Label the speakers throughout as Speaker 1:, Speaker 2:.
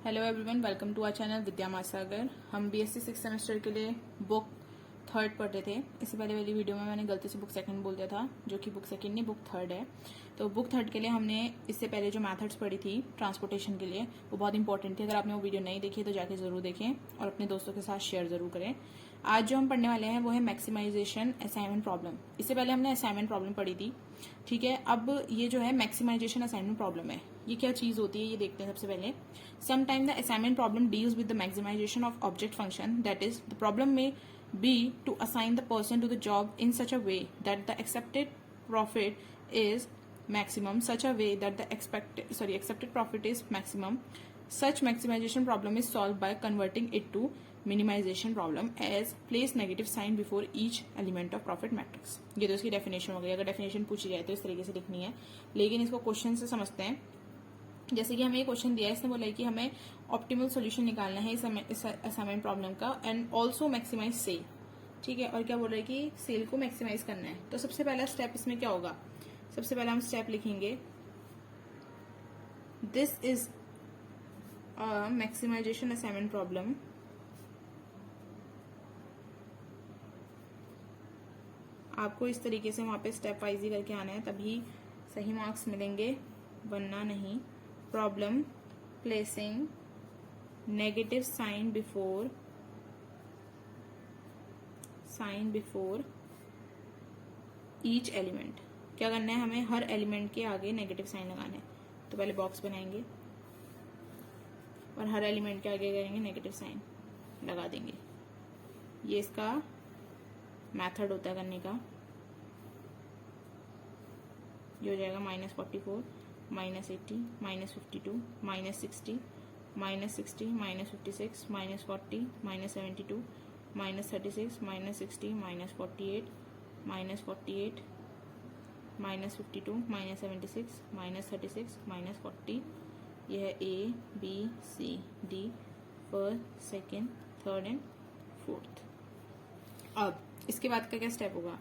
Speaker 1: Hello everyone, welcome to our channel Vidya Mahasagar. हम BSc 6 semester के लिए बुक थर्ड पढ़ रहे थे। इससे पहले वाली वीडियो में मैंने गलती से बुक सेकंड बोल दिया था, जो कि बुक सेकंड नहीं, बुक थर्ड है। तो बुक थर्ड के लिए हमने इससे पहले जो मैथड्स पढ़ी थी ट्रांसपोर्टेशन के लिए, वो बहुत इंपॉर्टेंट थी। अगर आपने वो वीडियो नहीं देखी तो जाके जरूर देखें और अपने दोस्तों के साथ शेयर जरूर करें। आज जो हम पढ़ने वाले हैं वो है मैक्सिमाइजेशन असाइनमेंट प्रॉब्लम। इससे पहले हमने असाइनमेंट प्रॉब्लम पढ़ी थी, ठीक है। अब ये जो है मैक्सिमाइजेशन असाइनमेंट प्रॉब्लम है, ये क्या चीज होती है ये देखते हैं। सबसे पहले, sometime the assignment problem deals with the maximization of object function, that is the problem में be to assign the person to the job in such a way that the accepted profit is maximum, such a way that the accepted profit is maximum. Such maximization problem is solved by converting it to minimization problem as place negative sign before each element of profit matrix. ये तो इसकी definition हो गई। अगर definition पूछी जाए तो इस तरीके से लिखनी है, लेकिन इसको क्वेश्चन से समझते हैं। जैसे कि हमें ये क्वेश्चन दिया है, इसने बोला है कि हमें ऑप्टिमल सॉल्यूशन निकालना है इस असाइनमेंट प्रॉब्लम का एंड ऑल्सो मैक्सिमाइज सेल, ठीक है। और क्या बोल रहा है कि सेल को मैक्सिमाइज करना है। तो सबसे पहला स्टेप इसमें क्या होगा, सबसे पहला हम स्टेप लिखेंगे, this is a maximization assignment problem. आपको इस तरीके से वहां पे स्टेप वाइज ही करके आना है, तभी सही मार्क्स मिलेंगे, वरना नहीं। Problem placing negative sign before each element. क्या करना है, हमें हर एलिमेंट के आगे नेगेटिव साइन लगाना है। तो पहले बॉक्स बनाएंगे और हर एलिमेंट के आगे करेंगे नेगेटिव साइन, लगा देंगे। ये इसका मेथड होता है करने का। ये हो जाएगा -44, -80, -52, -60, -60, -56, -40, -72, -36, -60, -48, -48, -52, -76, -36, -40। यह है A, B, C, D, first, second, third and fourth. अब इसके बाद का क्या स्टेप होगा,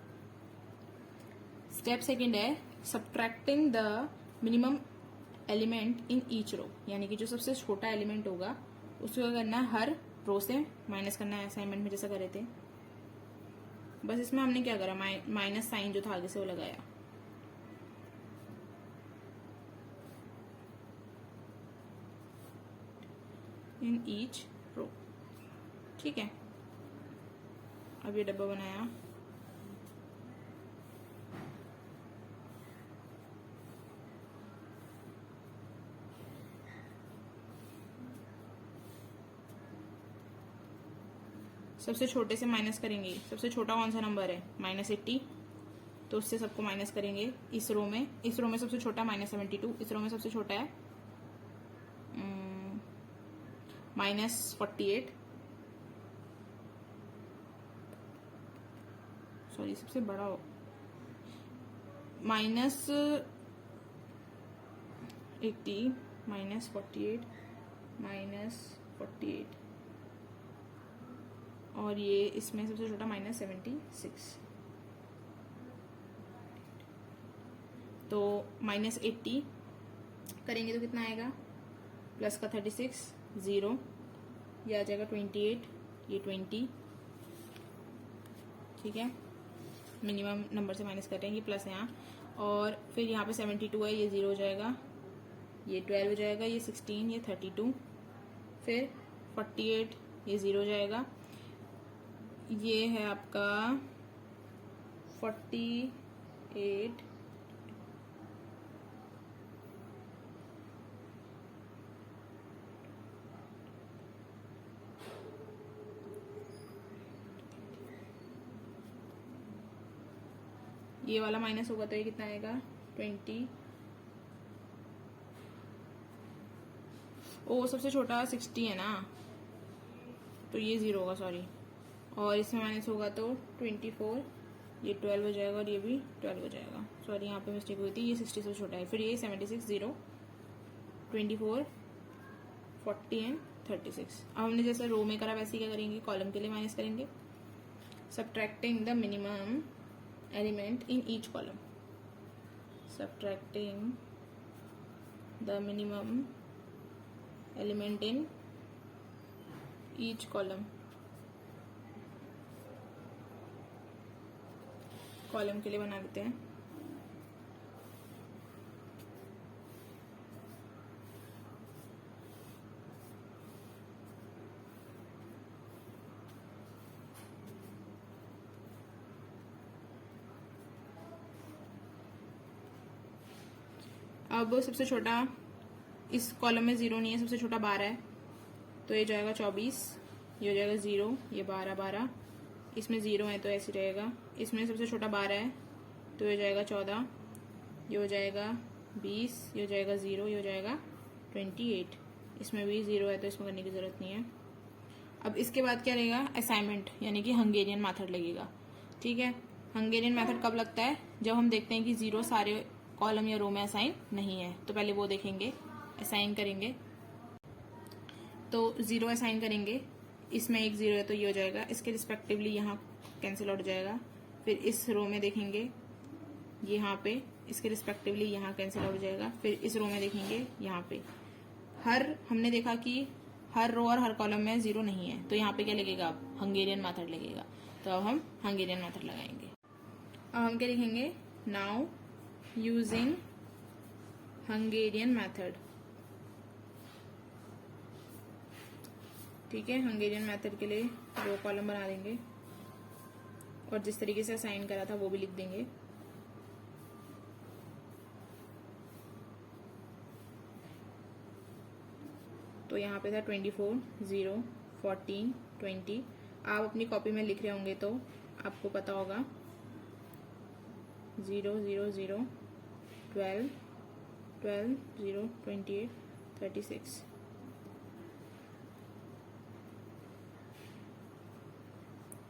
Speaker 1: स्टेप सेकेंड है subtracting the minimum element in each row, यानी कि जो सबसे छोटा एलिमेंट होगा उसको क्या करना है, हर रो से माइनस करना है, असाइनमेंट में जैसा करे थे। बस इसमें हमने क्या करा, माइनस साइन जो था आगे से वो लगाया। इन ईच रो, ठीक है। अब ये डब्बा बनाया, सबसे छोटे से माइनस करेंगे। सबसे छोटा कौन सा नंबर है, -80, तो उससे सबको माइनस करेंगे। इस रो में सबसे छोटा -72, इस रो में सबसे छोटा है -48, सॉरी सबसे बड़ा हो -80, -48, -48, और ये इसमें सबसे छोटा -76। तो -80 करेंगे तो कितना आएगा, प्लस का 36, 0, ये आ जाएगा 28, ये 20, ठीक है। मिनिमम नंबर से माइनस कर रहे हैं, ये प्लस है यहाँ, और फिर यहाँ पे 72 है, ये 0 हो जाएगा, ये 12 हो जाएगा, ये 16, ये 32, फिर 48, ये 0 हो जाएगा, ये है आपका 48, ये वाला माइनस होगा तो ये कितना आएगा 20। ओ सबसे छोटा 60 है ना, तो ये 0 होगा, सॉरी। और इसमें माइनस होगा तो 24, ये 12 हो जाएगा, और ये भी 12 हो जाएगा, सॉरी यहाँ पे मिस्टेक हुई थी, ये 60 से छोटा है। फिर ये 76, 0, 24, 40 एंड 36। अब हमने जैसे रो में करा वैसे क्या करेंगे, कॉलम के लिए माइनस करेंगे, subtracting the minimum element in each column, subtracting the minimum element in each column, column के लिए बना देते हैं। अब सबसे छोटा इस कॉलम में 0 नहीं है, सबसे छोटा 12 है, तो ये जाएगा 24, ये हो जाएगा 0, ये 12 12, इसमें 0 है तो ऐसे रहेगा। इसमें सबसे छोटा 12 है तो ये हो जाएगा 14, ये हो जाएगा 20, ये हो जाएगा 0, ये हो जाएगा 28। इसमें भी 0 है तो इसमें करने की जरूरत नहीं है। अब इसके बाद क्या रहेगा, असाइनमेंट यानी कि हंगेरियन मेथड लगेगा। ठीक है, हंगेरियन मेथड कब लगता है, जब हम देखते हैं कि 0 सारे कॉलम या रो में असाइन नहीं है, तो पहले वो देखेंगे, असाइन करेंगे। तो 0 असाइन करेंगे, इसमें एक 0 है तो ये हो जाएगा, इसके रिस्पेक्टिवली यहाँ कैंसिल आउट हो जाएगा। फिर इस रो में देखेंगे यहाँ पे, इसके रिस्पेक्टिवली यहाँ कैंसिल आउट हो जाएगा। फिर इस रो में देखेंगे यहाँ पे, हमने देखा कि हर रो और हर कॉलम में 0 नहीं है, तो यहाँ पे क्या लगेगा, अब हंगेरियन मेथड लगेगा। तो अब हम हंगेरियन मेथड लगाएंगे। अब हम क्या लिखेंगे, नाउ यूजिंग हंगेरियन मेथड। ठीक है, हंगेरियन मेथड के लिए रो कॉलम बना देंगे और जिस तरीके से असाइन करा था वो भी लिख देंगे। तो यहाँ पे था 24, 0, 14, 20। आप अपनी कॉपी में लिख रहे होंगे तो आपको पता होगा 0, 0, 0, 12, 12, 0, 28, 36।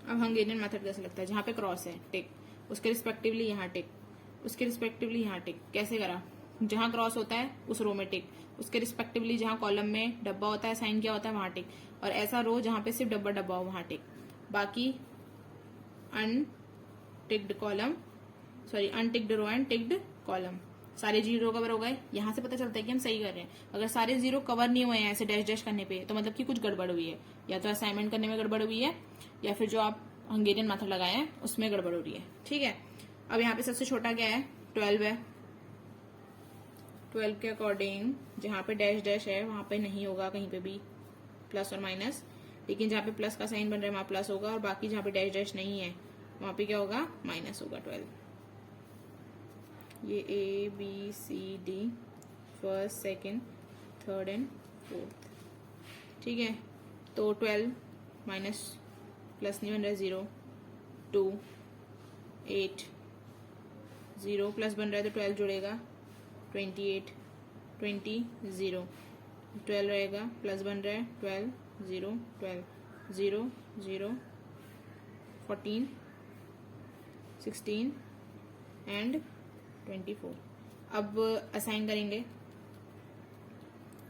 Speaker 1: अब हंगेरियन मेथड कैसे लगता है, जहाँ पे क्रॉस है टिक, उसके रिस्पेक्टिवली यहाँ टिक, उसके रिस्पेक्टिवली यहाँ टिक। कैसे करा, जहाँ क्रॉस होता है उस रो में टिक, उसके रिस्पेक्टिवली जहाँ कॉलम में डब्बा होता है साइन किया होता है वहां टिक, और ऐसा रो जहाँ पे सिर्फ डब्बा डब्बा हो वहां टिक। बाकी unticked column, sorry unticked row and ticked column, सारे 0 कवर हो गए। यहाँ से पता चलता है कि हम सही कर रहे हैं। अगर सारे 0 कवर नहीं हुए हैं ऐसे डैश डैश करने पे, तो मतलब कि कुछ गड़बड़ हुई है, या तो असाइनमेंट करने में गड़बड़ हुई है या फिर जो आप हंगेरियन मेथड लगाए हैं उसमें गड़बड़ हो रही है। ठीक है, अब यहाँ पे सबसे छोटा क्या है, 12 है। 12 के अकॉर्डिंग जहाँ पे डैश डैश है वहां पे नहीं होगा कहीं पे भी प्लस और माइनस, लेकिन जहाँ पे प्लस का साइन बन रहा है वहां प्लस होगा, और बाकी जहाँ पे डैश डैश नहीं है वहां पे क्या होगा, माइनस होगा 12। ये A B C D first, second, third and fourth. ठीक है, तो 12 माइनस प्लस नहीं बन रहा है, 0, 2, 8, 0 प्लस बन रहा है तो 12 जुड़ेगा, 28, 20, 0, 12 रहेगा, प्लस बन रहा है 12, 0, 12, 0, 0, 14, 16 एंड 24। अब असाइन करेंगे।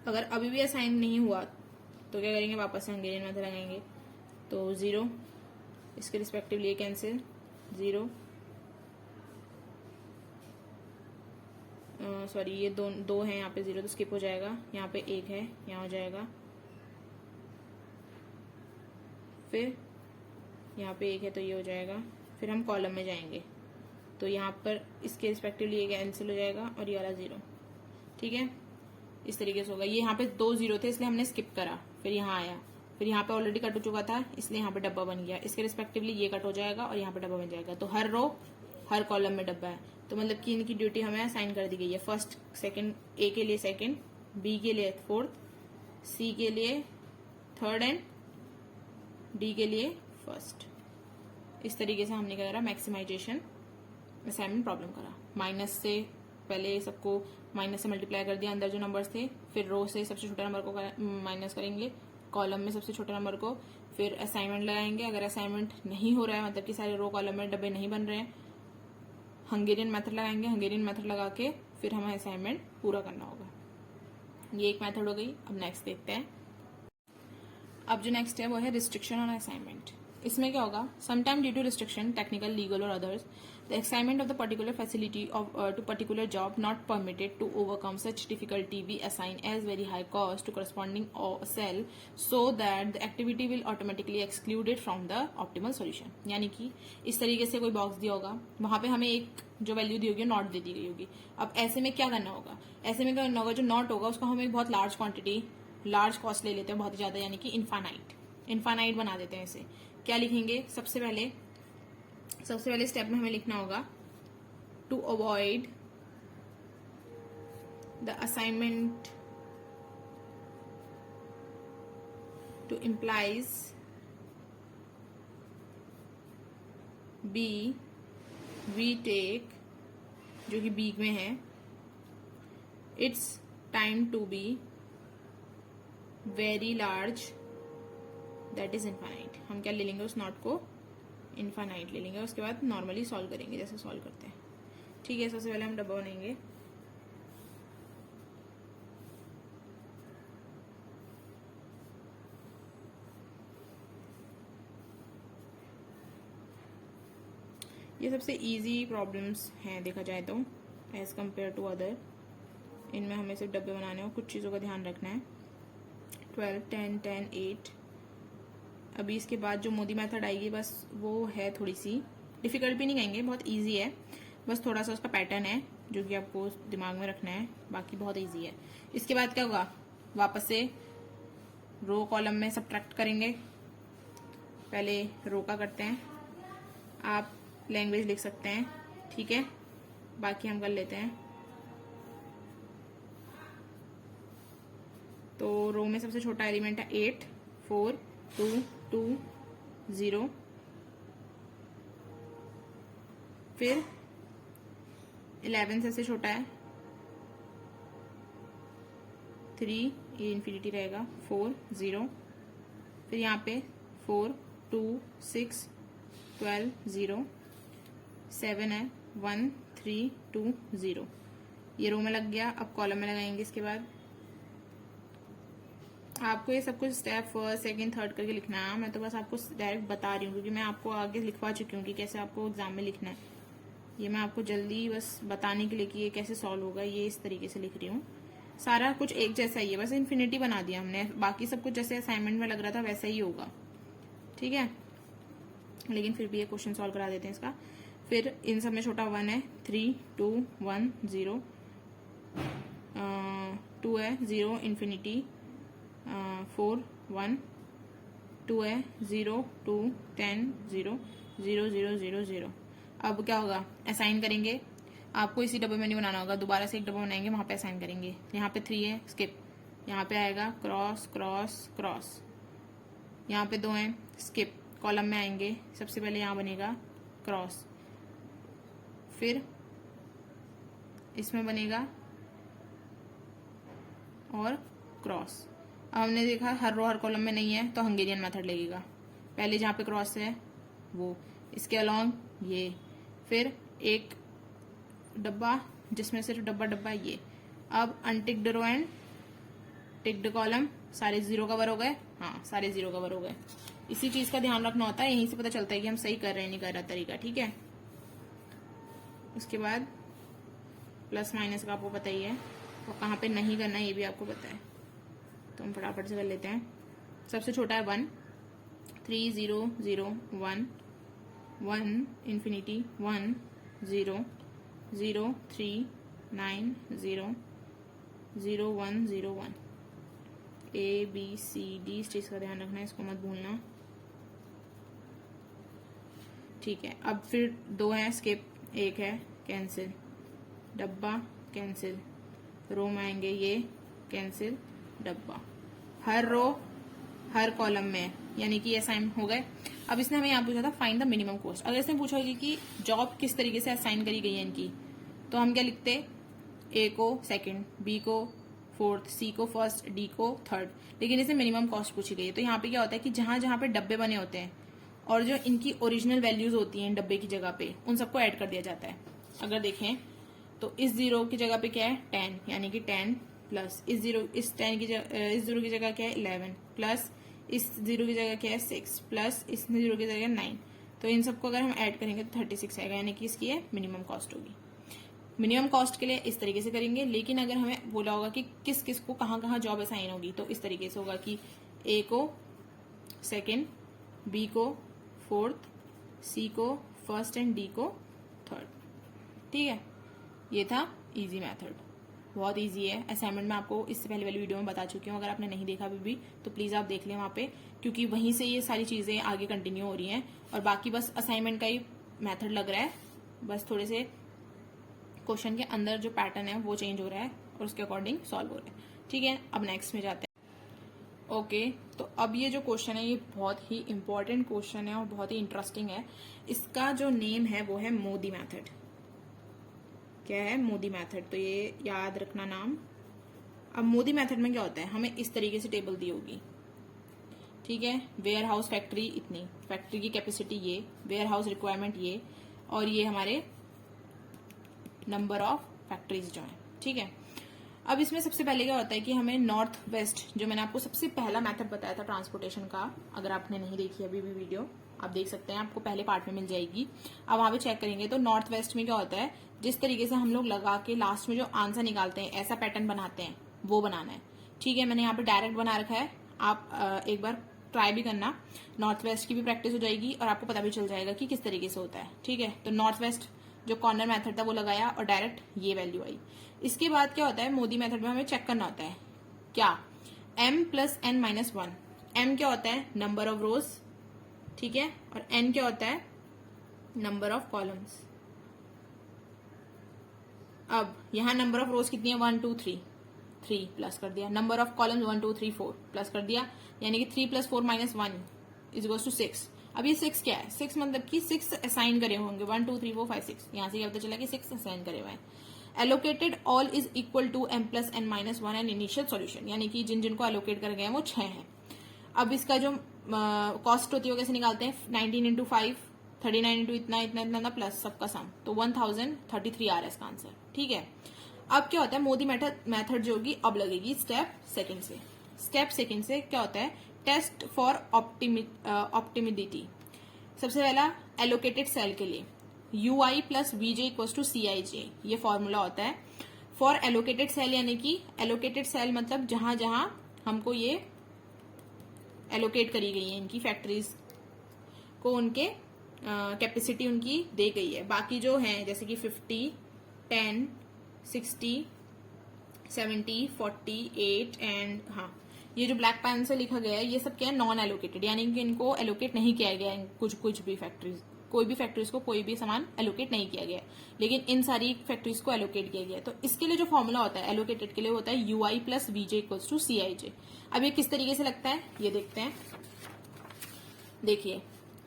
Speaker 1: अगर अभी भी असाइन नहीं हुआ तो क्या करेंगे, वापस से हंगेरियन मेथड लगाएंगे। तो 0, इसके रिस्पेक्टिवली कैंसिल, 0, सॉरी ये दो है यहाँ पे 0 तो स्किप हो जाएगा, यहाँ पे 1 है, यहाँ हो जाएगा। फिर यहाँ पे 1 है तो ये हो जाएगा। फिर हम कॉलम में जाएंगे तो यहाँ पर इसके रिस्पेक्टिवली ये कैंसिल हो जाएगा और ये वाला 0। ठीक है, इस तरीके से होगा। ये यहाँ पे 2 0 थे इसलिए हमने स्किप करा, फिर यहाँ आया, फिर यहाँ पे ऑलरेडी कट हो चुका था इसलिए यहाँ पे डब्बा बन गया। इसके रिस्पेक्टिवली ये कट हो जाएगा और यहाँ पे डब्बा बन जाएगा। तो हर रो हर कॉलम में डब्बा है, तो मतलब कि इनकी ड्यूटी हमें असाइन कर दी गई है। फर्स्ट, सेकंड, ए के लिए सेकंड, बी के लिए फोर्थ, सी के लिए थर्ड एंड डी के लिए फर्स्ट। इस तरीके से हमने क्या करा, मैक्सिमाइजेशन असाइनमेंट प्रॉब्लम करा। माइनस से पहले सबको माइनस से मल्टीप्लाई कर दिया अंदर जो नंबर्स थे, फिर रो से सबसे छोटा नंबर को माइनस करेंगे, कॉलम में सबसे छोटे नंबर को, फिर असाइनमेंट लगाएंगे। अगर असाइनमेंट नहीं हो रहा है मतलब कि सारे रो कॉलम में डब्बे नहीं बन रहे हैं, हंगेरियन मेथड लगाएंगे। हंगेरियन मेथड लगा के फिर हमें असाइनमेंट पूरा करना होगा। ये एक मेथड हो गई। अब नेक्स्ट देखते हैं। अब जो नेक्स्ट है वो है रिस्ट्रिक्शन ऑन असाइनमेंट। इसमें क्या होगा, sometime due to restriction technical legal और others the assignment of the particular facility of to particular job not permitted to overcome such difficulty be assigned as very high cost to corresponding cell so that the activity will automatically excluded from the optimal solution। यानी कि इस तरीके से कोई box दिया होगा, वहां पे हमें एक जो वैल्यू दी होगी नॉट दे दी गई होगी। अब ऐसे में क्या करना होगा, ऐसे में क्या करना होगा, जो नॉट होगा उसको हम एक बहुत लार्ज क्वांटिटी लार्ज कॉस्ट ले लेते हैं, बहुत ही ज्यादा, यानी कि इन्फानाइट बना देते हैं इसे। क्या लिखेंगे, सबसे पहले स्टेप में हमें लिखना होगा to avoid the assignment to employees B we take, जो कि बी में है, its time to be very large that is infinite. हम क्या ले लेंगे, उस नॉट को इनफाइनाइट ले लेंगे, उसके बाद नॉर्मली सॉल्व करेंगे जैसे सॉल्व करते हैं। ठीक है, सबसे पहले हम डब्बा बनाएंगे। ये सबसे इजी प्रॉब्लम्स हैं देखा जाए तो एज कम्पेयर टू अदर। इनमें हमें सिर्फ डब्बे बनाने और कुछ चीज़ों का ध्यान रखना है। 12, 10, 10, 8। अभी इसके बाद जो मोदी मेथड आएगी बस वो है थोड़ी सी डिफिकल्ट भी नहीं कहेंगे, बहुत इजी है, बस थोड़ा सा उसका पैटर्न है जो कि आपको दिमाग में रखना है, बाकी बहुत इजी है। इसके बाद क्या होगा, वापस से रो कॉलम में सब्ट्रैक्ट करेंगे। पहले रो का करते हैं, आप लैंग्वेज लिख सकते हैं, ठीक है, बाकी हम कर लेते हैं। तो रो में सबसे छोटा एलिमेंट है 8, 4, 2, 2, 0। फिर 11 सबसे छोटा है 3, ये इन्फिनिटी रहेगा, 4, 0। फिर यहाँ पे 4, 2, 6, 12, 0। 7 है 1, 3, 2, 0। ये रो में लग गया। अब कॉलम में लगाएंगे। इसके बाद आपको ये सब कुछ स्टेप फर्स्ट सेकंड थर्ड करके लिखना है। मैं तो बस आपको डायरेक्ट बता रही हूँ क्योंकि मैं आपको आगे लिखवा चुकी हूँ कि कैसे आपको एग्जाम में लिखना है। ये मैं आपको जल्दी बस बताने के लिए कि ये कैसे सॉल्व होगा, ये इस तरीके से लिख रही हूँ। सारा कुछ एक जैसा ही है, बस इन्फिनिटी बना दिया हमने, बाकी सब कुछ जैसे असाइनमेंट में लग रहा था वैसा ही होगा, ठीक है। लेकिन फिर भी ये क्वेश्चन सॉल्व करा देते हैं इसका। फिर इन सब में छोटा 1 है, 3, 2, 1, 0, 2 है, 0, इन्फिनिटी, 4, 1, 2 है, 0, 2, 10, 0, 0, 0, 0, 0। अब क्या होगा, असाइन करेंगे। आपको इसी डब्बे में नहीं बनाना होगा, दोबारा से एक डब्बा बनाएंगे, वहां पे असाइन करेंगे। यहाँ पे 3 है, स्किप। यहाँ पे आएगा क्रॉस क्रॉस क्रॉस। यहाँ पे 2 है, स्किप। कॉलम में आएंगे, सबसे पहले यहाँ बनेगा क्रॉस, फिर इसमें बनेगा और क्रॉस। अब हमने देखा हर रो हर कॉलम में नहीं है तो हंगेरियन मेथड लगेगा। पहले जहाँ पे क्रॉस है वो, इसके अलॉन्ग ये, फिर एक डब्बा जिसमें सिर्फ डब्बा डब्बा ये। अब अनटिक्ड रो एंड टिक्ड कॉलम, सारे 0 कवर हो गए। हाँ, सारे 0 कवर हो गए। इसी चीज का ध्यान रखना होता है, यहीं से पता चलता है कि हम सही कर रहे हैं नहीं कर रहा तरीका, ठीक है। उसके बाद प्लस माइनस का आपको पता ही है, और कहाँ पे नहीं करना है ये भी आपको पता है, तो हम फटाफट से कर लेते हैं। सबसे छोटा है 1, 3, 0, 0, 1, 1, infinity, 1, 0, 0, 3, 9, 0, 0, 1, 0, 1। A B C D इस चीज का ध्यान रखना है, इसको मत भूलना, ठीक है। अब फिर 2 है, स्किप। 1 है, कैंसिल। डब्बा कैंसिल। रो में आएंगे ये, कैंसिल, डब्बा। हर रो हर कॉलम में, यानी कि असाइन हो गए। अब इसने हमें यहाँ पूछा था फाइंड द मिनिमम कॉस्ट। अगर इसने पूछा होगी कि जॉब किस तरीके से असाइन करी गई है इनकी, तो हम क्या लिखते, ए को सेकंड, बी को फोर्थ, सी को फर्स्ट, डी को थर्ड। लेकिन इसने मिनिमम कॉस्ट पूछी गई है, तो यहाँ पे क्या होता है कि जहां जहां पे डब्बे बने होते हैं और जो इनकी ओरिजिनल वैल्यूज होती हैं डब्बे की जगह पे, उन सबको ऐड कर दिया जाता है। अगर देखें तो इस 0 की जगह पे क्या है 10, यानी कि 10 प्लस इस 0 की जगह क्या है 11 प्लस इस 0 की जगह क्या है 6 प्लस इस 0 की जगह 9, तो इन सबको अगर हम ऐड करेंगे तो 36 आएगा, यानी कि इसकी ये मिनिमम कॉस्ट होगी। मिनिमम कॉस्ट के लिए इस तरीके से करेंगे, लेकिन अगर हमें बोला होगा कि किस किस को कहाँ कहाँ जॉब असाइन होगी तो इस तरीके से होगा कि ए को सेकेंड, बी को फोर्थ, सी को फर्स्ट एंड डी को थर्ड। ठीक है, ये था इजी मेथड, बहुत इजी है। असाइनमेंट में आपको इससे पहले वाली वीडियो में बता चुकी हूँ, अगर आपने नहीं देखा अभी भी तो प्लीज आप देख लें वहां पे, क्योंकि वहीं से ये सारी चीजें आगे कंटिन्यू हो रही हैं और बाकी बस असाइनमेंट का ही मेथड लग रहा है, बस थोड़े से क्वेश्चन के अंदर जो पैटर्न है वो चेंज हो रहा है और उसके अकॉर्डिंग सॉल्व हो रहा है। ठीक है, अब नेक्स्ट में जाते हैं। ओके, तो अब ये जो क्वेश्चन है ये बहुत ही इंपॉर्टेंट क्वेश्चन है और बहुत ही इंटरेस्टिंग है। इसका जो नेम है वो है मोदी मेथड। क्या है? मोदी मेथड। तो ये याद रखना नाम। अब मोदी मेथड में क्या होता है, हमें इस तरीके से टेबल दी होगी। ठीक है, वेयर हाउस फैक्ट्री इतनी, फैक्ट्री की कैपेसिटी ये, वेयर हाउस रिक्वायरमेंट ये, और ये हमारे नंबर ऑफ फैक्ट्रीज जो है। ठीक है, अब इसमें सबसे पहले क्या होता है कि हमें नॉर्थ वेस्ट, जो मैंने आपको सबसे पहला मेथड बताया था ट्रांसपोर्टेशन का, अगर आपने नहीं देखी अभी भी वीडियो आप देख सकते हैं, आपको पहले पार्ट में मिल जाएगी। अब वहां पे चेक करेंगे तो नॉर्थ वेस्ट में क्या होता है, जिस तरीके से हम लोग लगा के लास्ट में जो आंसर निकालते हैं, ऐसा पैटर्न बनाते हैं, वो बनाना है। ठीक है, मैंने यहाँ पे डायरेक्ट बना रखा है, आप एक बार ट्राई भी करना, नॉर्थ वेस्ट की भी प्रैक्टिस हो जाएगी और आपको पता भी चल जाएगा कि किस तरीके से होता है। ठीक है, तो नॉर्थ वेस्ट जो कॉर्नर मेथड था वो लगाया और डायरेक्ट ये वैल्यू आई। इसके बाद क्या होता है, मोदी मेथड में हमें चेक करना होता है क्या, m plus n minus 1। m क्या होता है, नंबर ऑफ रोज। ठीक है, और n क्या होता है, नंबर ऑफ कॉलम्स। अब यहां नंबर ऑफ रोज कितनी है, 1 2 3, 3 प्लस कर दिया, नंबर ऑफ कॉलम्स 1 2 3 4 प्लस कर दिया, यानी कि 3 plus 4 minus 1 is equals to 6। अब ये 6 क्या है, 6 मतलब कि 6 असाइन करे होंगे, 1 2 3 4 5 6, यहां से क्या पता चला कि 6 असाइन करे हुए हैं। Allocated all is equal to m plus n minus 1 and initial solution, यानी कि जिन जिनको एलोकेट कर गए हैं वो 6 हैं। अब इसका जो कॉस्ट होती है वो कैसे निकालते हैं, 19 इंटू 5, 39 इंटू इतना इतना इतना प्लस सबका सम, तो 1033 आ रहा है इसका आंसर। ठीक है, अब क्या होता है, मोदी मेथड जो होगी अब लगेगी स्टेप सेकंड से। स्टेप सेकंड से क्या होता है, टेस्ट फॉर ऑप्टिमिडिटी। सबसे पहला एलोकेटेड सेल के लिए ui plus V J equals to cij, ये फॉर्मूला होता है फॉर एलोकेटेड सेल, यानी कि एलोकेटेड सेल मतलब जहां जहां हमको ये एलोकेट करी गई है, इनकी फैक्ट्रीज को उनके कैपेसिटी उनकी दे गई है। बाकी जो है जैसे कि 50, 10, 60, 70, 48 एंड हाँ ये जो ब्लैक पेन से लिखा गया है ये सब क्या है, नॉन एलोकेटेड, यानी कि इनको एलोकेट नहीं किया गया है। कुछ भी फैक्ट्रीज, कोई भी फैक्ट्रीज को कोई भी सामान एलोकेट नहीं किया गया है, लेकिन इन सारी फैक्ट्रीज को एलोकेट किया गया है। तो इसके लिए जो फॉर्मूला होता है एलोकेटेड के लिए होता है ui plus V J equals to cij। अब ये किस तरीके से लगता है ये देखते हैं। देखिए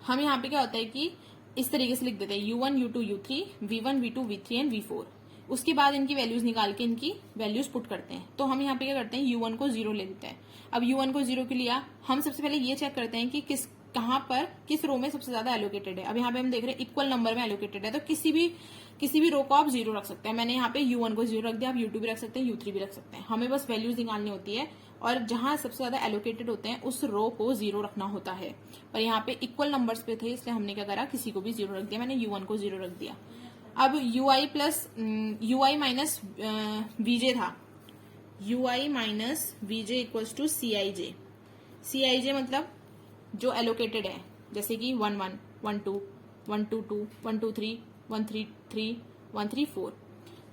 Speaker 1: हम यहाँ पे क्या होता है कि इस तरीके से लिख देते हैं u1 u2 u3 v1 v2 v3 and v4। उसके बाद इनकी वैल्यूज निकाल के इनकी वैल्यूज पुट करते हैं। तो हम यहाँ पे क्या करते हैं, u1 को 0 ले लेते हैं। अब u1 को 0 के लिया, हम सबसे पहले ये चेक करते हैं कि कहाँ पर किस रो में सबसे ज्यादा एलोकेटेड है। अब यहाँ पे हम देख रहे हैं इक्वल नंबर में एलोकेटेड है, तो किसी भी रो को आप 0 रख सकते हैं। मैंने यहाँ पे u1 को 0 रख दिया, आप u2 भी रख सकते हैं, u3 भी रख सकते हैं। हमें बस वैल्यूज निकालनी होती है और जहां सबसे ज्यादा एलोकेटेड होते हैं उस रो को 0 रखना होता है। और यहाँ पे इक्वल नंबर्स पे थे इसलिए हमने क्या करा, किसी को भी 0 रख दिया। मैंने u1 को 0 रख दिया। अब ui माइनस वीजे था, ui minus V J equals to cij। cij मतलब जो एलोकेटेड है, जैसे कि 1 1 1 2 1 2 2 1 2 3 1 3 3 1 3 4।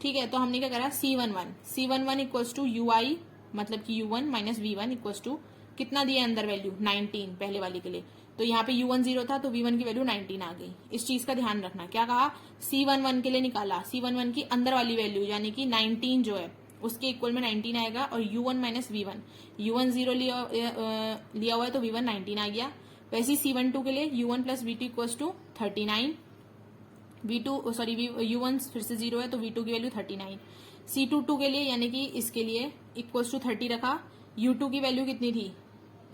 Speaker 1: ठीक है, तो हमने क्या करा, c11 इक्वल्स टू ui मतलब कि u1 minus v1 equals to कितना दिया अंदर वैल्यू 19 पहले वाली के लिए। तो यहाँ पे u1 0 था तो v1 की वैल्यू 19 आ गई। इस चीज का ध्यान रखना। क्या कहा, c11 के लिए निकाला, c11 की अंदर वाली वैल्यू यानी कि 19 जो है उसके इक्वल में 19 आएगा और u1 माइनस v1, u1 0 लिया हुआ है तो v1 19 आ गया। वैसे ही c12 के लिए u1 plus v2 equals to 39, u1 फिर से 0 है तो v2 की वैल्यू 39। c22 के लिए यानी कि इसके लिए इक्वल्स टू 30 रखा, u2 की वैल्यू कितनी थी,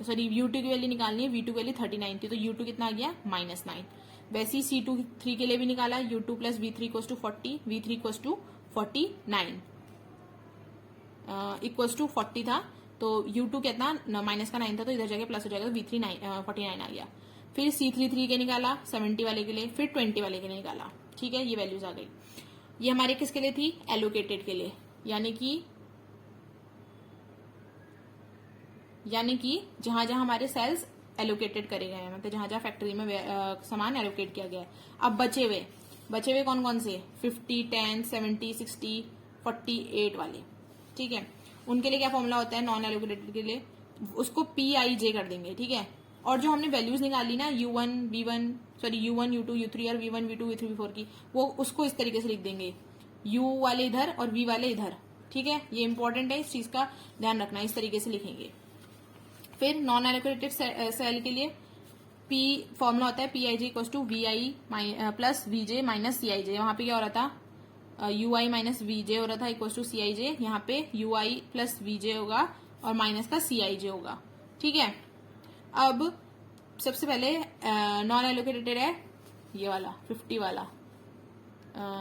Speaker 1: u2 की वैल्यू निकालनी है, v2 की वैल्यू 39 थी तो u2 कितना आ गया -9। वैसे ही c23 के लिए भी निकाला, u2 plus v3 equals to 40, v3 equals to 49 equals to 40 था तो U2 कितना माइनस का 9 था, तो इधर जाके प्लस हो जाएगा, तो V3 49 आ गया। फिर C3 के निकाला 70 वाले के लिए, फिर 20 वाले के लिए निकाला। ठीक है, ये वैल्यूज आ गई। ये हमारे किसके लिए थी? एलोकेटेड के लिए, यानी कि जहां जहां हमारे सेल्स एलोकेटेड करे गए हैं, मतलब जहां जहां फैक्ट्री में सामान एलोकेट किया गया है। अब बचे हुए कौन कौन से? 50, 10, 70, 60, 48 वाले। ठीक है, उनके लिए क्या फॉर्मूला होता है नॉन एलोकेटेड के लिए? उसको PIJ कर देंगे। ठीक है, और जो हमने वैल्यूज निकाली ना U1, U2, U3 और V1, V2, V3, V4 की, वो उसको इस तरीके से लिख देंगे, U वाले इधर और V वाले इधर। ठीक है, ये इंपॉर्टेंट है, इस चीज का ध्यान रखना, इस तरीके से लिखेंगे। फिर नॉन एलोकेटेड सेल के लिए P फॉर्मूला होता है PIJ equal to VI plus VJ minus CIJ। वहां पे क्या हो रहा था? UI माइनस VJ हो रहा था इक्वल टू CIJ। यहाँ पे UI प्लस VJ होगा और माइनस का CIJ होगा। ठीक है, अब सबसे पहले नॉन एलोकेटेड है ये वाला 50 वाला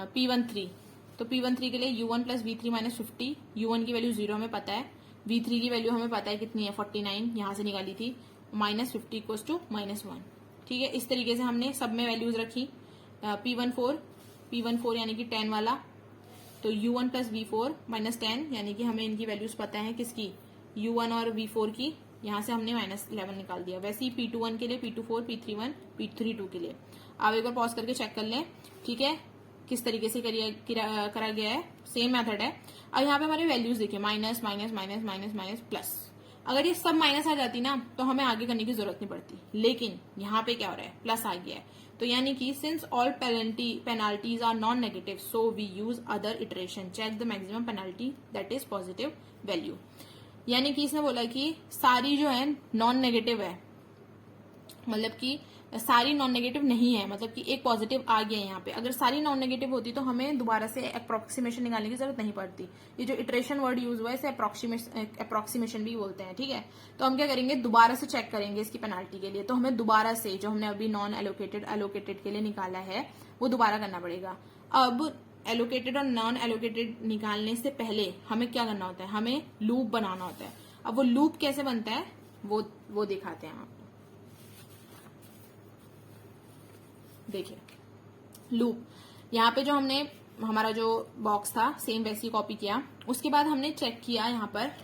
Speaker 1: P13। तो P13 के लिए U1 plus V3 minus 50। U1 की वैल्यू 0 हमें पता है, V3 की वैल्यू हमें पता है कितनी है 49, यहां से निकाली थी, माइनस 50 इक्वल्स टू -1। ठीक है, इस तरीके से हमने सब में वैल्यूज रखी। P14 यानी कि 10 वाला, तो U1 प्लस V4 माइनस 10, यानी कि हमें इनकी वैल्यूज पता है किसकी? U1 और V4 की। यहां से हमने -11 निकाल दिया। वैसे ही P21 के लिए, P24, P31, P32 के लिए। आप एक बार पॉज करके चेक कर लें। ठीक है, किस तरीके से करा गया है, सेम मेथड है। अब यहाँ पे हमारे वैल्यूज देखिए, minus minus minus minus minus plus. अगर ये सब माइनस आ जाती ना तो हमें आगे करने की जरूरत नहीं पड़ती, लेकिन यहाँ पे क्या हो रहा है? प्लस आ गया है। तो यानी कि since all penalties are non negative, so we use other iteration, check the maximum penalty that is positive value. यानी कि इसने बोला कि सारी जो है नॉन नेगेटिव है, मतलब कि सारी नॉन नेगेटिव नहीं है, मतलब कि एक पॉजिटिव आ गया है यहाँ पे। अगर सारी नॉन नेगेटिव होती तो हमें दोबारा से अप्रोक्सीमेशन निकालने की जरूरत नहीं पड़ती। ये जो इटरेशन वर्ड यूज हुआ है इसे अप्रोक्सीमेशन भी बोलते हैं। ठीक है, तो हम क्या करेंगे? दोबारा से चेक करेंगे इसकी पेनाल्टी के लिए। तो हमें दोबारा से जो हमने अभी नॉन एलोकेटेड के लिए निकाला है वो दोबारा करना पड़ेगा। अब एलोकेटेड और नॉन एलोकेटेड निकालने से पहले हमें क्या करना होता है? हमें लूप बनाना होता है। अब वो लूप कैसे बनता है वो दिखाते हैं आपको। देखिए, लूप यहाँ पे जो हमने हमारा जो बॉक्स था सेम वैसी कॉपी किया। उसके बाद हमने चेक किया,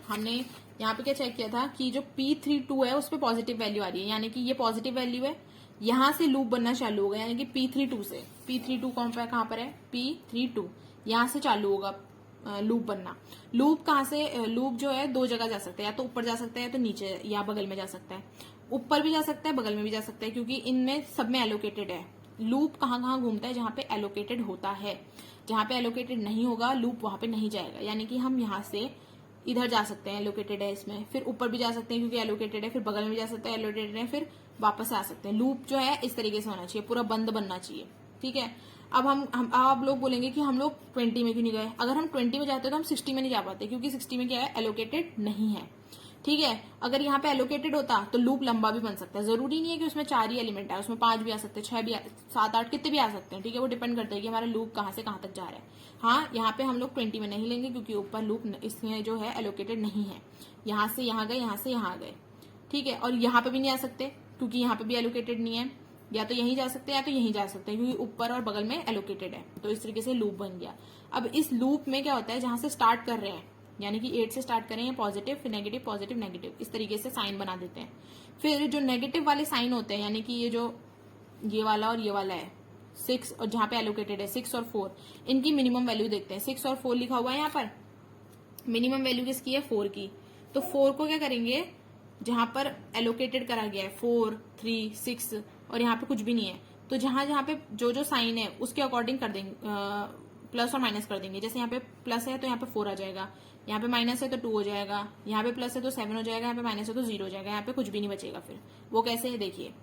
Speaker 1: हमने यहाँ पे क्या चेक किया था कि जो P32 है उस पर पॉजिटिव वैल्यू आ रही है, यानी कि ये पॉजिटिव वैल्यू है। यहां से लूप बनना चालू होगा, यानी कि P32 से। P32 कहां पर है? P32 यहां से चालू होगा लूप बनना। लूप कहां से? लूप जो है दो जगह जा सकता है, या तो ऊपर जा सकता है या तो नीचे या बगल में जा सकता है। ऊपर भी जा सकता है, बगल में भी जा सकता है, क्योंकि इनमें सब में एलोकेटेड है। लूप कहाँ कहाँ घूमता है? जहां पे एलोकेटेड होता है। जहां पे एलोकेटेड नहीं होगा लूप वहां पे नहीं जाएगा। यानी कि हम यहाँ से इधर जा सकते हैं, एलोकेटेड है इसमें, फिर ऊपर भी जा सकते हैं क्योंकि एलोकेटेड है, फिर बगल में भी जा सकते हैं, एलोकेटेड है, फिर वापस आ सकते हैं। लूप जो है इस तरीके से होना चाहिए, पूरा बंद बनना चाहिए। ठीक है, अब आप लोग बोलेंगे कि हम लोग 20 में क्यों नहीं गए? अगर हम 20 में जाते तो हम 60 में नहीं जा पाते, क्योंकि 60 में क्या है? एलोकेटेड नहीं है। ठीक है, अगर यहाँ पे एलोकेटेड होता तो लूप लंबा भी बन सकता है। जरूरी नहीं है कि उसमें 4 ही एलिमेंट है, उसमें 5 भी आ सकते हैं, 6 भी, 7, 8 कितने भी आ सकते हैं। ठीक है, वो डिपेंड करता है कि हमारा लूप कहाँ से कहाँ तक जा रहा है। हाँ, यहाँ पे हम लोग 20 में नहीं लेंगे क्योंकि ऊपर लूप इसमें जो है एलोकेटेड नहीं है। यहाँ से यहाँ गए, यहाँ से यहाँ गए। ठीक है, और यहाँ पे भी नहीं आ सकते क्योंकि यहाँ पे भी एलोकेटेड नहीं है। या तो यहीं जा सकते हैं या तो यहीं जा सकते हैं, क्योंकि ऊपर और बगल में एलोकेटेड है। तो इस तरीके से लूप बन गया। अब इस लूप में क्या होता है? जहां से स्टार्ट कर रहे हैं, यानी कि 8 से स्टार्ट करें, पॉजिटिव, फिर नेगेटिव, पॉजिटिव, नेगेटिव, इस तरीके से साइन बना देते हैं। फिर जो नेगेटिव वाले साइन होते हैं, यानी कि ये वाला और ये वाला है 6, और जहां पे एलोकेटेड है 6 और 4, इनकी मिनिमम वैल्यू देखते हैं। 6 और 4 लिखा हुआ है यहाँ पर, मिनिमम वैल्यू किसकी है? 4 की। तो 4 को क्या करेंगे? जहां पर एलोकेटेड करा गया है 4, 3, 6 और यहाँ पे कुछ भी नहीं है, तो जहां जहां पे जो साइन है उसके अकॉर्डिंग कर देंगे, प्लस और माइनस कर देंगे। जैसे यहाँ पे प्लस है तो यहाँ पे 4 आ जाएगा, यहाँ पे माइनस है तो 2 हो जाएगा, यहाँ पे प्लस है तो 7 हो जाएगा, यहाँ पे माइनस है तो 0 हो जाएगा, यहाँ पे कुछ भी नहीं बचेगा। फिर वो कैसे है? देखिए,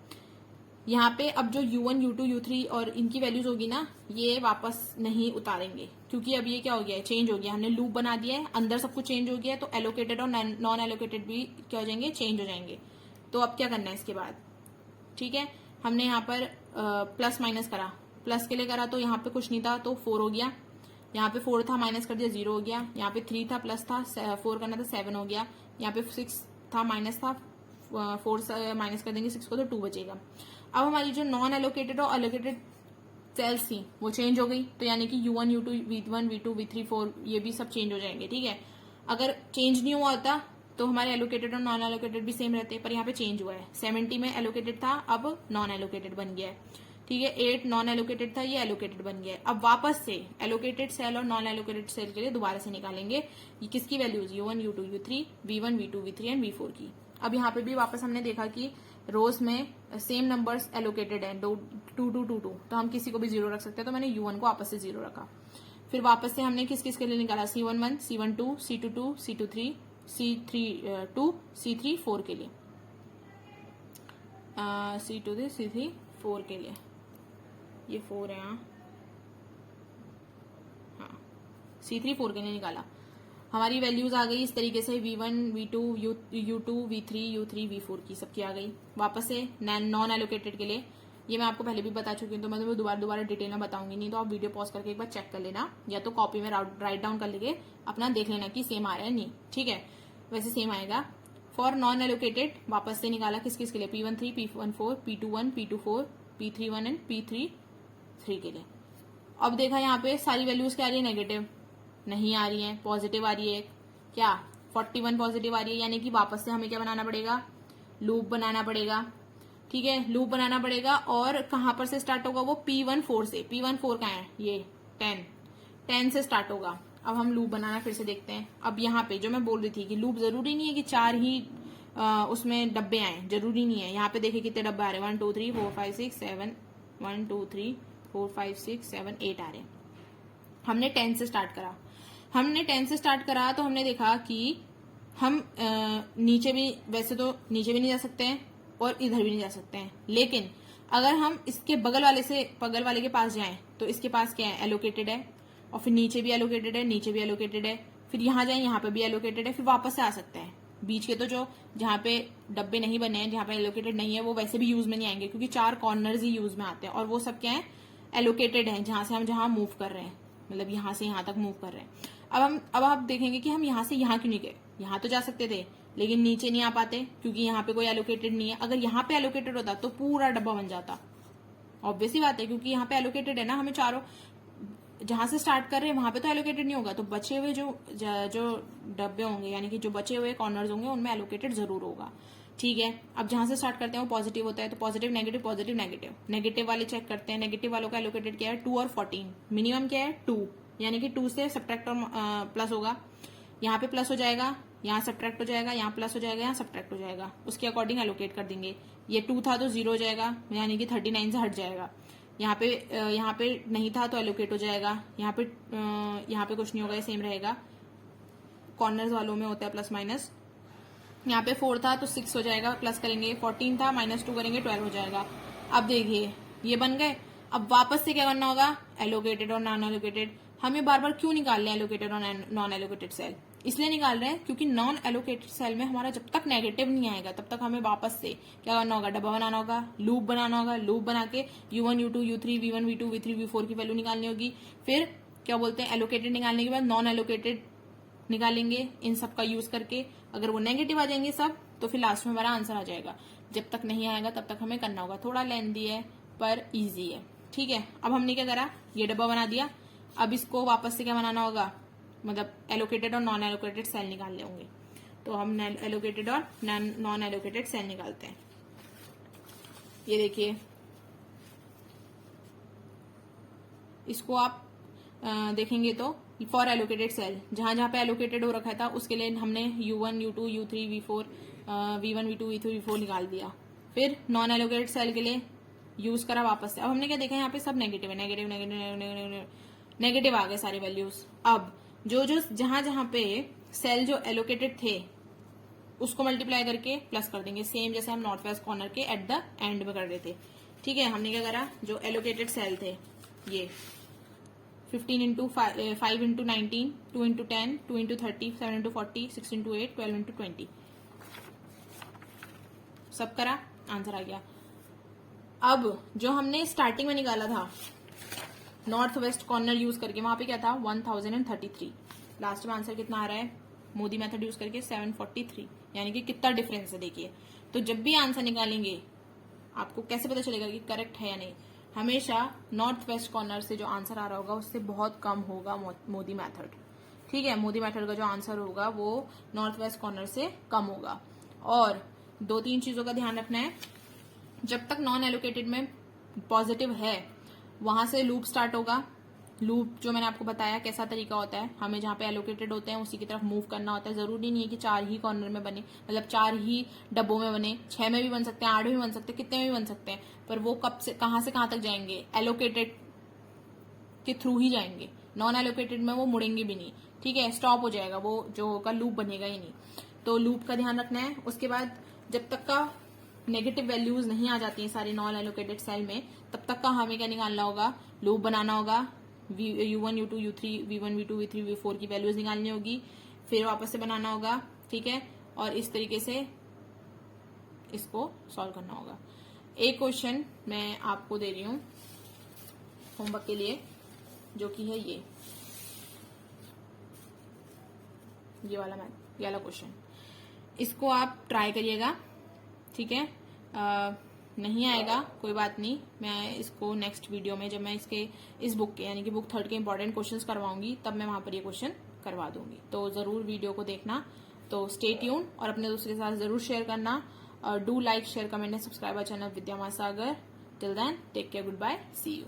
Speaker 1: यहाँ पे अब जो U1, U2, U3 और इनकी वैल्यूज होगी ना, ये वापस नहीं उतारेंगे, क्योंकि अब ये क्या हो गया है? चेंज हो गया। हमने लूप बना दिया है, अंदर सब कुछ चेंज हो गया है, तो एलोकेटेड और नॉन एलोकेटेड भी क्या हो जाएंगे? चेंज हो जाएंगे। तो अब क्या करना है इसके बाद? ठीक है, हमने यहाँ पर प्लस माइनस करा, प्लस के लिए करा तो यहाँ पे कुछ नहीं था तो 4 हो गया, यहाँ पे 4 था माइनस कर दिया 0 हो गया, यहाँ पे 3 था प्लस था 4 करना था 7 हो गया, यहाँ पे 6 था, माइनस था, 4 से माइनस कर देंगे 6 को तो 2 बचेगा। अब हमारी जो नॉन एलोकेटेड और एलोकेटेड सेल्स थी वो चेंज हो गई, तो यानी कि U1 U2 V1 V2 V3 4 ये भी सब चेंज हो जाएंगे। ठीक है, अगर चेंज नहीं हुआ होता तो हमारे एलोकेटेड और नॉन एलोकेटेड भी सेम रहते, पर यहाँ पे चेंज हुआ है। 70 में एलोकेटेड था, अब नॉन एलोकेटेड बन गया है। ठीक है, 8 नॉन एलोकेटेड था, ये एलोकेटेड बन गया है। अब वापस से एलोकेटेड सेल और नॉन एलोकेटेड सेल के लिए दोबारा से निकालेंगे ये किसकी values, U1 U2 U3 V1 V2 V3 and V4 की। अब यहाँ पे भी वापस हमने देखा कि रोज में सेम नंबर्स एलोकेटेड है, 2 2 2 2 2, तो हम किसी को भी 0 रख सकते हैं, तो मैंने U1 को वापस से 0 रखा। फिर वापस से हमने किस किस के लिए निकाला, C11 C12 C22 C23 C32 C3 4 के लिए, C23 C3 4 के लिए, ये 4 है यहाँ, हाँ C3 4 के लिए निकाला। हमारी वैल्यूज आ गई इस तरीके से, V1 V2 U2 V3 U3 V4 की सबकी आ गई। वापस से नॉन एलोकेटेड के लिए, ये मैं आपको पहले भी बता चुकी हूँ, तो मैं तो दोबारा डिटेल में बताऊंगी नहीं, तो आप वीडियो पॉज करके एक बार चेक कर लेना, या तो कॉपी में राइट डाउन कर लेके अपना देख लेना कि सेम आ रहा है नहीं। ठीक है, वैसे सेम आएगा। फॉर नॉन एलोकेटेड वापस से निकाला किस किस के लिए, P13 P14 P21 P24 P31 and P33 के लिए। अब देखा यहाँ पे सारी वैल्यूज क्या आ रही है, नेगेटिव नहीं आ रही है, पॉजिटिव आ रही है। क्या 41 पॉजिटिव आ रही है, यानी कि वापस से हमें क्या बनाना पड़ेगा, लूप बनाना पड़ेगा। ठीक है, लूप बनाना पड़ेगा, और कहां पर से स्टार्ट होगा वो, P14 से। P14 कहाँ है, ये 10 से स्टार्ट होगा। अब हम लूप बनाना फिर से देखते हैं। अब यहाँ पे जो मैं बोल रही थी कि लूप जरूरी नहीं है कि 4 ही उसमें डब्बे आए, जरूरी नहीं है। यहाँ पे देखिए कितने डब्बे आ रहे हैं, 1 2 3 4 5 6 7 1 2 3 4 5 6 7 8 आ रहे हैं। हमने 10 से स्टार्ट करा, तो हमने देखा कि हम नीचे भी, वैसे तो नीचे भी नहीं जा सकते हैं और इधर भी नहीं जा सकते हैं, लेकिन अगर हम इसके बगल वाले के पास जाएं तो इसके पास क्या है, एलोकेटेड है, और फिर नीचे भी एलोकेटेड है, नीचे भी एलोकेटेड है, फिर यहाँ जाएं यहाँ पे भी एलोकेटेड है, फिर वापस से आ सकते हैं। बीच के तो जो जहाँ पे डब्बे नहीं बने हैं, जहाँ पे एलोकेटेड नहीं है, वो वैसे भी यूज में नहीं आएंगे, क्योंकि 4 कॉर्नर्स ही यूज में आते हैं, और वो सब क्या है, एलोकेटेड है, जहां से हम जहां मूव कर रहे हैं, मतलब यहाँ से यहाँ तक मूव कर रहे हैं। अब आप देखेंगे कि हम यहाँ से यहाँ क्यों नहीं गए, यहाँ तो जा सकते थे लेकिन नीचे नहीं आ पाते, क्योंकि यहाँ पे कोई एलोकेटेड नहीं है। अगर यहाँ पे एलोकेटेड होता तो पूरा डब्बा बन जाता, ऑब्वियस ही बात है, क्योंकि यहाँ पे एलोकेटेड है ना, हमें चारों जहां से स्टार्ट कर रहे हैं वहां पे तो एलोकेटेड नहीं होगा, तो बचे हुए जो डब्बे होंगे, यानी कि जो बचे हुए कॉर्नर्स होंगे, उनमें एलोकेटेड जरूर होगा। ठीक है, अब जहां से स्टार्ट करते हैं वो पॉजिटिव होता है, तो positive negative positive negative, negative वाले चेक करते हैं। नेगेटिव वालों का एलोकेटेड क्या है, 2 और 14, मिनिमम क्या है 2, यानी कि 2 से सब्ट्रैक्ट और प्लस होगा, यहाँ पे प्लस हो जाएगा, यहाँ सब्ट्रैक्ट हो जाएगा, यहाँ प्लस हो जाएगा, यहाँ सब्ट्रैक्ट हो जाएगा, उसके अकॉर्डिंग एलोकेट कर देंगे। ये 2 था तो 0 हो जाएगा, यानी कि 39 से हट जाएगा। यहाँ पे नहीं था तो एलोकेट हो जाएगा, यहाँ पे कुछ नहीं होगा, ये सेम रहेगा। कॉर्नर्स वालों में होता है प्लस माइनस। यहाँ पे 4 था तो 6 हो जाएगा, प्लस करेंगे, 14 था -2 करेंगे 12 हो जाएगा। अब देखिए ये बन गए। अब वापस से क्या करना होगा, एलोकेटेड और नॉन एलोकेटेड। हमें बार बार क्यों निकाल रहे हैं एलोकेटेड और नॉन एलोकेटेड सेल, इसलिए निकाल रहे हैं क्योंकि नॉन एलोकेटेड सेल में हमारा जब तक नेगेटिव नहीं आएगा तब तक हमें वापस से क्या करना होगा, डब्बा बनाना होगा, लूप बनाना होगा। लूप बना के U1 U2 U3 V1 V2 V3 V4 की वैल्यू निकालनी होगी। फिर क्या बोलते हैं, एलोकेटेड निकालने के बाद नॉन एलोकेटेड निकालेंगे इन सब का यूज करके। अगर वो नेगेटिव आ जाएंगे सब तो फिर लास्ट में हमारा आंसर आ जाएगा। जब तक नहीं आएगा तब तक हमें करना होगा, थोड़ा लेंथी है पर इजी है। ठीक है, अब हमने क्या करा, ये डब्बा बना दिया। अब इसको वापस से क्या बनाना होगा, मतलब एलोकेटेड और नॉन एलोकेटेड सेल निकालने होंगे। तो हम एलोकेटेड और नॉन एलोकेटेड सेल निकालते हैं। ये देखिए, इसको आप देखेंगे तो फॉर एलोकेटेड सेल, जहां जहां पे एलोकेटेड हो रखा था उसके लिए हमने U1 U2 U3 V4 V1 V2 V3 V4 निकाल दिया। फिर नॉन एलोकेटेड सेल के लिए यूज करा वापस से। अब हमने क्या देखा, यहाँ पे सब नेगेटिव है, नेगेटिव नेगेटिव नेगेटिव नेगेटिव आ गए सारे वैल्यूज। अब जो जहां जहां पे सेल जो एलोकेटेड थे उसको मल्टीप्लाई करके प्लस कर देंगे, सेम जैसे हम नॉर्थ वेस्ट कॉर्नर के एट द एंड में कर रहे थे। ठीक है, हमने क्या करा, जो एलोकेटेड सेल थे ये 15 into 5 into 19 2 into 10 2 into 30 7 into 40 6 into 8 12 into 20 सब करा, आंसर आ गया। अब जो हमने स्टार्टिंग में निकाला था नॉर्थ वेस्ट कॉर्नर यूज करके, वहां पे क्या था 1033। लास्ट में आंसर कितना आ रहा है मोदी मेथड यूज करके 743, यानी कि कितना डिफरेंस है देखिए। तो जब भी आंसर निकालेंगे आपको कैसे पता चलेगा कि करेक्ट है या नहीं? हमेशा नॉर्थ वेस्ट कॉर्नर से जो आंसर आ रहा होगा उससे बहुत कम होगा मोदी मेथड। ठीक है, मोदी मेथड का जो आंसर होगा वो नॉर्थ वेस्ट कॉर्नर से कम होगा। और 2-3 चीजों का ध्यान रखना है। जब तक नॉन एलोकेटेड में पॉजिटिव है वहां से लूप स्टार्ट होगा। लूप जो मैंने आपको बताया कैसा तरीका होता है, हमें जहां पे एलोकेटेड होते हैं उसी की तरफ मूव करना होता है। जरूरी नहीं है कि 4 ही कॉर्नर में बने, मतलब 4 ही डब्बों में बने, 6 में भी बन सकते हैं, 8 में भी बन सकते हैं, कितने में भी बन सकते हैं, पर वो कब से कहां तक जाएंगे? एलोकेटेड के थ्रू ही जाएंगे। नॉन एलोकेटेड में वो मुड़ेंगे भी नहीं। ठीक है, स्टॉप हो जाएगा, वो जो होगा लूप बनेगा ही नहीं। तो लूप का ध्यान रखना है। उसके बाद जब तक का नेगेटिव वैल्यूज नहीं आ जाती हैं सारी नॉन एलोकेटेड सेल में, तब तक का हमें क्या निकालना होगा? लूप बनाना होगा। U1, U2, U3, V1, V2, V3, V4 की वैल्यूज निकालनी होगी, फिर वापस से बनाना होगा। ठीक है, और इस तरीके से इसको सॉल्व करना होगा। एक क्वेश्चन मैं आपको दे रही हूं होमवर्क के लिए, जो कि है ये वाला क्वेश्चन। इसको आप ट्राई करिएगा। ठीक है, नहीं आएगा कोई बात नहीं, मैं इसको नेक्स्ट वीडियो में जब मैं इस बुक के यानी कि बुक 3 के इंपॉर्टेंट क्वेश्चंस करवाऊंगी तब मैं वहां पर ये क्वेश्चन करवा दूंगी। तो जरूर वीडियो को देखना। तो स्टे ट्यून और अपने दोस्तों के साथ जरूर शेयर करना। Do like, share, comment and subscribe our channel Vidya Mahasagar. Till then take care, good bye, see you.